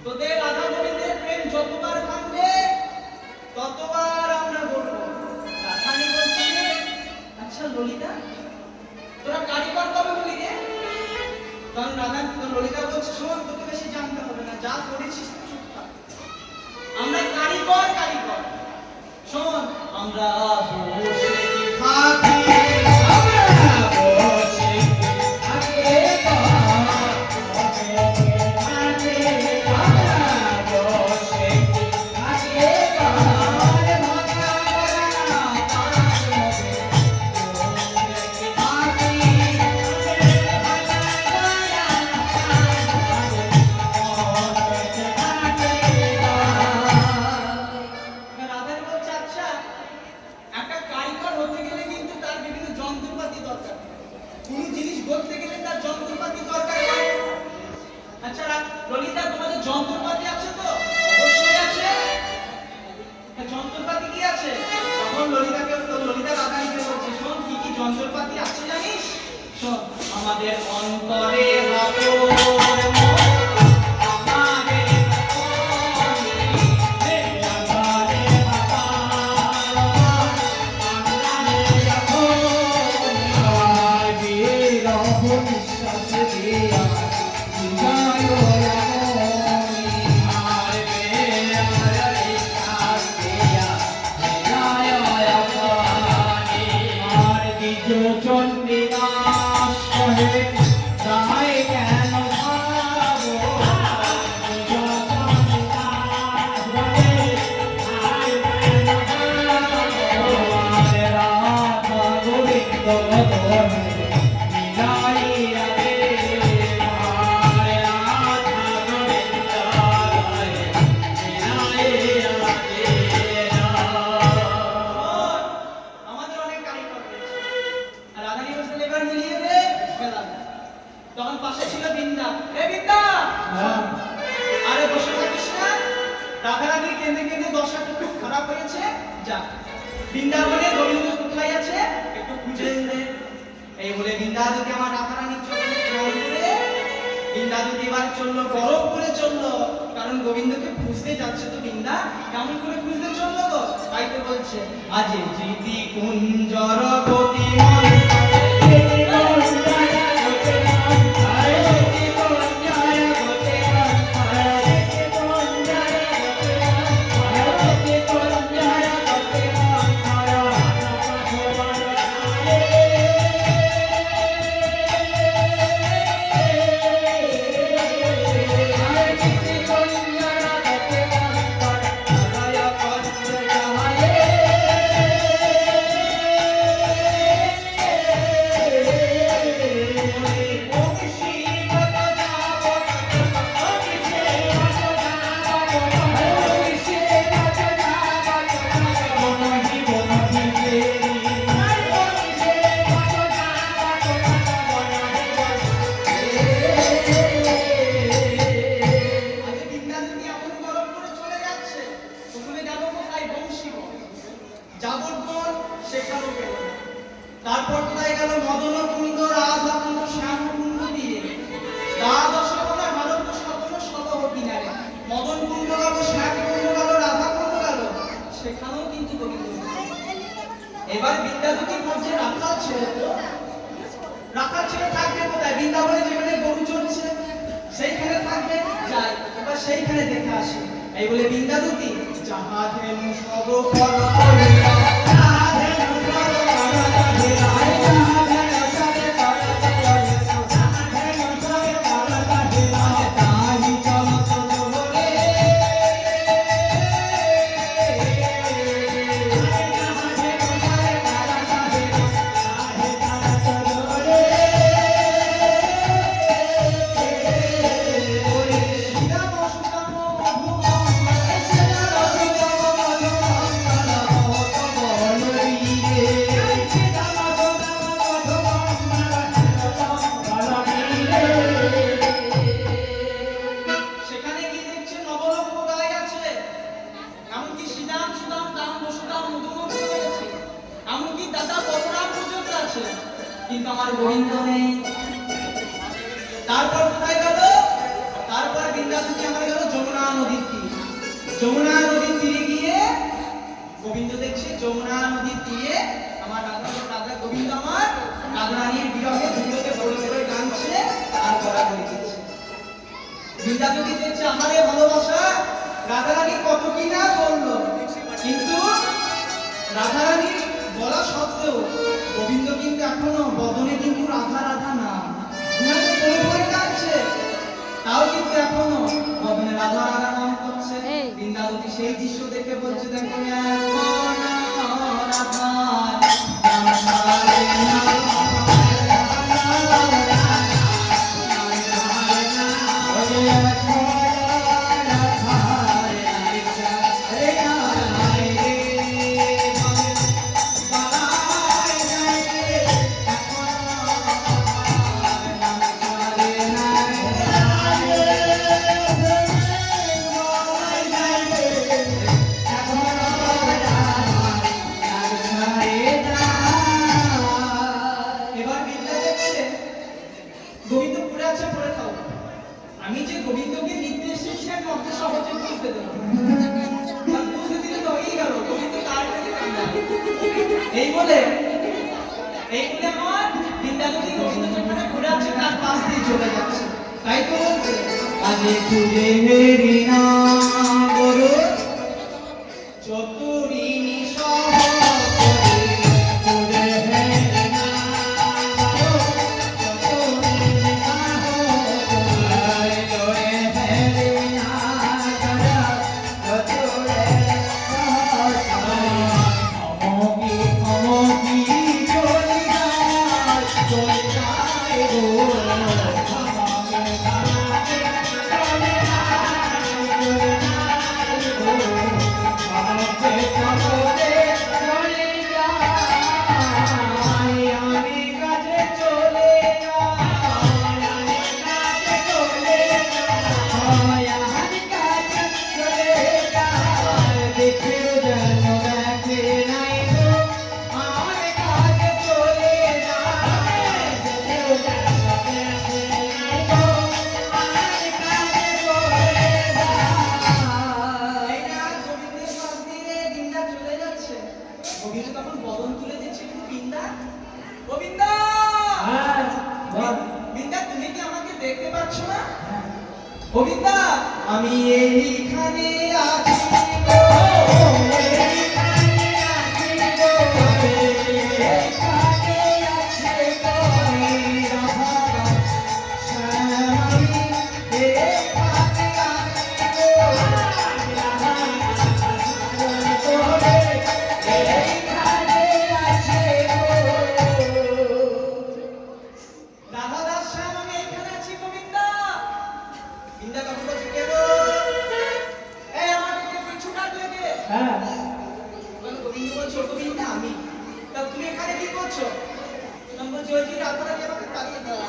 তোদের রাধা গোবিন্দের প্রেম যতবার ভাঙবে ততবার আমরা বলবো। রাধারানী বলছে, আচ্ছা ললিতা, তোরা কারিগর কবে হলি রে? তখন ললিতা বলছে, শোন, তোকে বেশি জানতে হবে না, যা করেছিস চুপ থাক। আমরা কারিগর কারিগর। শোন, আমরা বসে থাকি, ললিতা, তোমাদের যন্ত্রপাতি আছে তো? অবশ্যই আছে। যন্ত্রপাতি কি আছে? তখন ললিতা রাধারানীকে বলছে, শোন, কি কি যন্ত্রপাতি আছে জানিস? শোন, আমাদের অন্তরে বৃন্দাবনে গোবিন্দ কোথায় আছে একটু খুঁজে দে। এই বলে বৃন্দাবতী আমার রাধারানীর চরণে প্রণাম করে বৃন্দাবতী এবার চললো, গরব করে চললো, কারণ গোবিন্দকে খুঁজতে যাচ্ছে তো বৃন্দা, কেমন করে খুঁজতে চললো গো? তাই তো বলছে, আজি জিতি কুঞ্জর গতি তারপর কোথায় গেল? মদন কুন্দ, রাধা কুন্দ, শ্যাম কুন্দ দিয়ে দ্বাদশ ভারত সকল সদহ কিনারে মদন কুন্দ গেল, শ্যাম কুন্দ গেল, রাধা কুন্দ গেল, সেখানেও কিন্তু গোবিন্দ। এবার বিদ্যাপতির মধ্যে রাখাল ছেড়ে তো, রাখাল ছেড়ে থাকবে কোথায়? বৃন্দাবনে যেখানে গরু চলছে সেইখানে থাকবে, যাই এবার সেইখানে দেখে আসি। এই বলে বৃন্দাবতী যাহা ধেনু সব পর কিন্তু আমার গোবিন্দ নেই। তারপর কোথায় গেল? তারপর বৃন্দাবতী আমার গেল যমুনা যমুনা নদীর তীরে গিয়ে গোবিন্দ দেখছে যমুনা নদীর তীরে আমার রাধা গোবিন্দ আমার রাধারানীর বিরহে ধুলোতে বড় বড় গানছে আর গলা করে দিচ্ছে। বৃন্দা যদি দেখছে আমারে ভালোবাসা রাধারানী কত কি না বললো, কিন্তু রাধারানীর বলা সত্ত্বেও গোবিন্দ কিন্তু এখনো বদনে কিন্তু রাধা রাধা না, উনাকে বলে বলে ডাকছে, তাও কিন্তু এখনো বদনে রাধা রাধা নাম করছে। বৃন্দাবতী সেই দৃশ্য দেখে বলছে দেখো আমি যে গোবিন্দকে নির্দেশ দিচ্ছি আমি অত সহজে বুঝতে দেবো না, বুঝতে দিলে তো হয়েই গেল গোবিন্দ তার কাছে এই বলে আমার বৃন্দাবতী গোবিন্দ যখন ঘুরাচ্ছে তার পাশ দিয়ে চলে যাচ্ছে। তাই তো বলছে আজে খুঁজে হেরি না বড় চতুরিনী গোবিন্দা আমি এইখানে আছি আমি তা তুমি এখানে কি করছো? জয়জি রাধারানী আমাকে তাড়িয়ে দাও।